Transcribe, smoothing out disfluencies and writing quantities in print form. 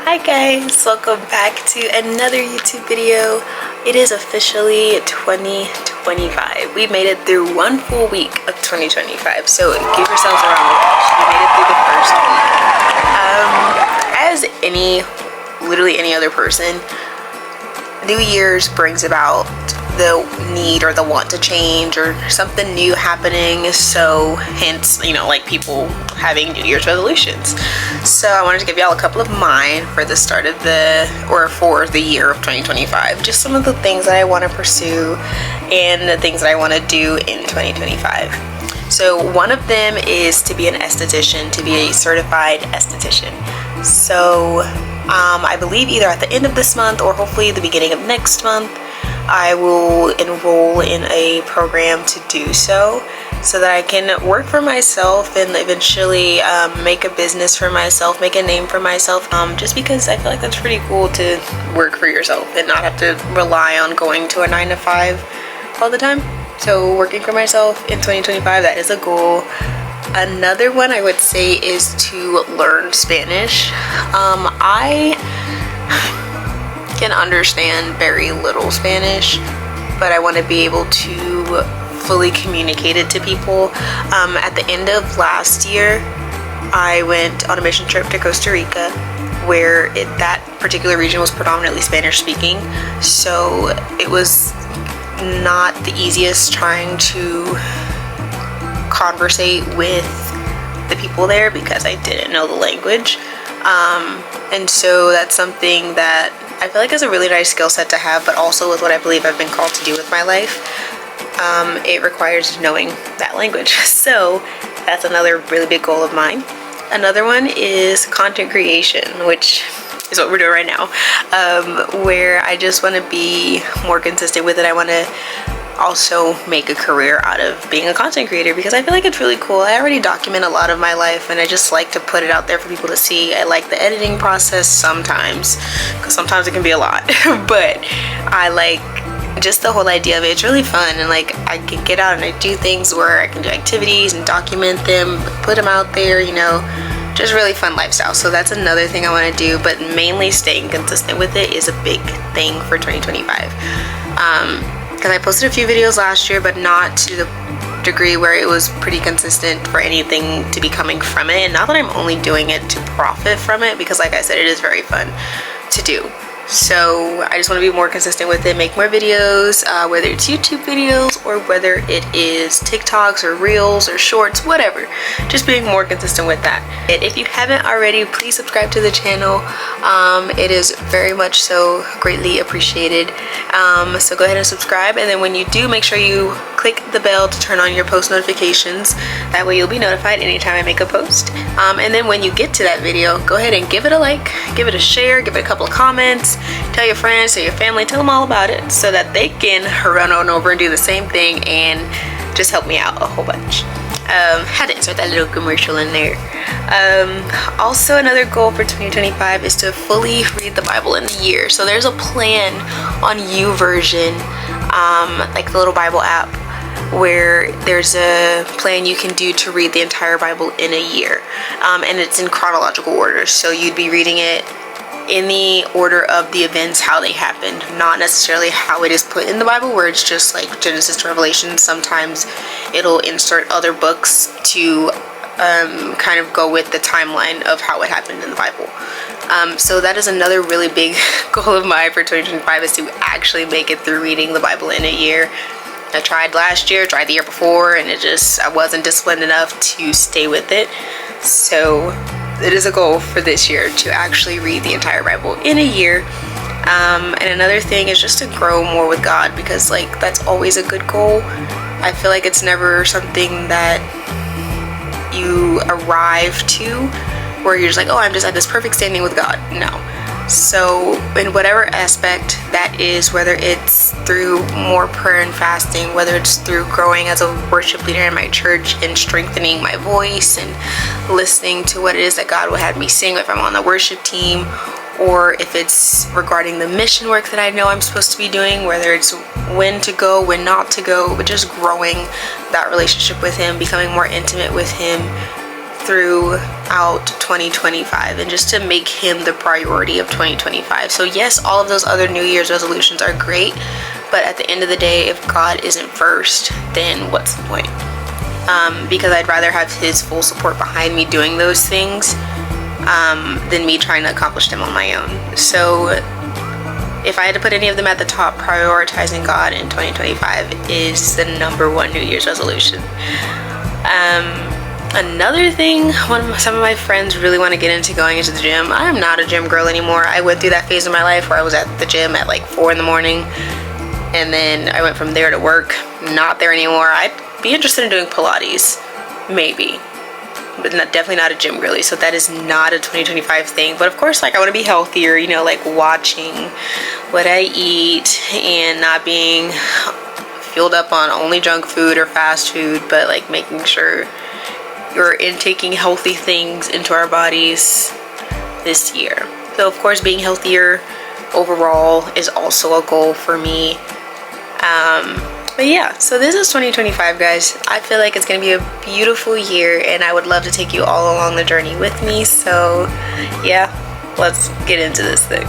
Hi guys, welcome back to another YouTube video. It is officially 2025. We made it through one full week of 2025, so give yourselves a round of applause. We made it through the first week. As literally any other person, New Year's brings about the need or the want to change or something new happening, so hence, like people having New Year's resolutions. So I wanted to give y'all a couple of mine for the start of for the year of 2025, just some of the things that I want to pursue and the things that I want to do in 2025. So one of them is to be an esthetician, to be a certified esthetician. So I believe either at the end of this month or hopefully the beginning of next month, I will enroll in a program to do so that I can work for myself and eventually make a business for myself, make a name for myself, just because I feel like that's pretty cool to work for yourself and not have to rely on going to a 9-to-5 all the time. So working for myself in 2025, that is a goal. Another one I would say is to learn Spanish. I can understand very little Spanish, but I want to be able to fully communicate it to people. At the end of last year, I went on a mission trip to Costa Rica, where that particular region was predominantly Spanish speaking, so it was not the easiest trying to conversate with the people there because I didn't know the language. And so that's something that I feel like is a really nice skill set to have, but also with what I believe I've been called to do with my life, it requires knowing that language. So that's another really big goal of mine. Another one is content creation, which is what we're doing right now, where I just want to be more consistent with it. I want to also make a career out of being a content creator because I feel like it's really cool. I already document a lot of my life and I just like to put it out there for people to see. I like the editing process sometimes, because sometimes it can be a lot, but I like just the whole idea of it. It's really fun, and like I can get out and I do things where I can do activities and document them, put them out there, just really fun lifestyle. So that's another thing I want to do, but mainly staying consistent with it is a big thing for 2025. Because I posted a few videos last year, but not to the degree where it was pretty consistent for anything to be coming from it. And not that I'm only doing it to profit from it, because like I said, it is very fun to do. So I just want to be more consistent with it, make more videos, whether it's YouTube videos or whether it is TikToks or Reels or Shorts, whatever. Just being more consistent with that. And if you haven't already, please subscribe to the channel. It is very much so greatly appreciated. So go ahead and subscribe, and then when you do, make sure you click the bell to turn on your post notifications. That way you'll be notified anytime I make a post. And then when you get to that video, go ahead and give it a like, give it a share, give it a couple of comments. Tell your friends, tell your family, tell them all about it so that they can run on over and do the same thing and just help me out a whole bunch. Had to insert that little commercial in there. Also, another goal for 2025 is to fully read the Bible in the year. So there's a plan on YouVersion, like the little Bible app, where there's a plan you can do to read the entire Bible in a year. And it's in chronological order. So you'd be reading it in the order of the events, how they happened, not necessarily how it is put in the Bible, where it's just like Genesis to Revelation. Sometimes it'll insert other books to kind of go with the timeline of how it happened in the Bible. So that is another really big goal of mine for 2025, is to actually make it through reading the Bible in a year. I tried last year, tried the year before, and I wasn't disciplined enough to stay with it. So it is a goal for this year to actually read the entire Bible in a year. And another thing is just to grow more with God, because like that's always a good goal. I feel like it's never something that you arrive to where you're just like, oh, I'm just at this perfect standing with God. No. So in whatever aspect that is, whether it's through more prayer and fasting, whether it's through growing as a worship leader in my church and strengthening my voice and listening to what it is that God will have me sing if I'm on the worship team, or if it's regarding the mission work that I know I'm supposed to be doing, whether it's when to go, when not to go, but just growing that relationship with Him, becoming more intimate with Him through out 2025 and just to make him the priority of 2025. So yes, all of those other New Year's resolutions are great, but at the end of the day, if God isn't first, then what's the point? Because I'd rather have his full support behind me doing those things than me trying to accomplish them on my own. So if I had to put any of them at the top, prioritizing God in 2025 is the #1 New Year's resolution. Another thing, some of my friends really want to get into going into the gym. I'm not a gym girl anymore. I went through that phase of my life where I was at the gym at like 4 in the morning, and then I went from there to work. Not there anymore. I'd be interested in doing Pilates, maybe, but definitely not a gym girly. So that is not a 2025 thing. But of course, like, I want to be healthier, you know, like watching what I eat and not being fueled up on only junk food or fast food, but like making sure you're intaking healthy things into our bodies this year. So of course, being healthier overall is also a goal for me. But yeah, so this is 2025, guys. I feel like it's gonna be a beautiful year, and I would love to take you all along the journey with me. So yeah, let's get into this thing.